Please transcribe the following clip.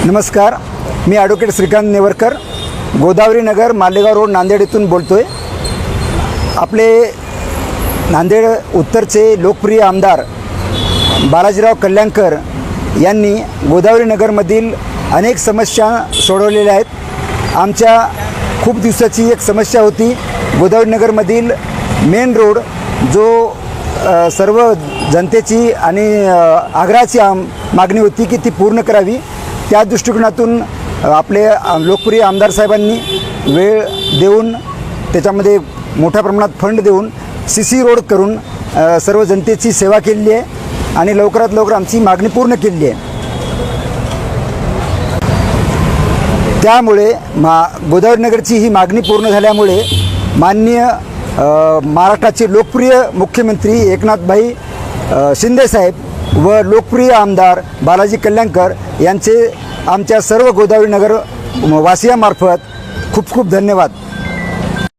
नमस्कार, मी ॲडव्होकेट श्रीकांत नेवरकर, गोदावरी नगर, मालेगाव रोड, नांदेड येथून बोलतो आहे. आपले नांदेड उत्तरचे लोकप्रिय आमदार बालाजीराव कल्याणकर यांनी गोदावरी नगरमधील अनेक समस्या सोडवलेल्या आहेत. आमच्या खूप दिवसाची एक समस्या होती, गोदावरी नगरमधील मेन रोड जो सर्व जनतेची आणि आग्रहाची मागणी होती की ती पूर्ण करावी. त्या दृष्टिकोनातून आपले लोकप्रिय आमदार साहेबांनी वेळ देऊन त्याच्यामध्ये मोठ्या प्रमाणात फंड देऊन CC रोड करून सर्व जनतेची सेवा केलेली आहे आणि लवकरात लवकर आमची मागणी पूर्ण केलेली आहे. त्यामुळे गोदावरी नगरची ही मागणी पूर्ण झाल्यामुळे माननीय महाराष्ट्राचे लोकप्रिय मुख्यमंत्री एकनाथभाई शिंदेसाहेब व लोकप्रिय आमदार बालाजी कल्याणकर यांचे आमच्या सर्व गोदावरी नगर वासियांमार्फत खूप खूप धन्यवाद.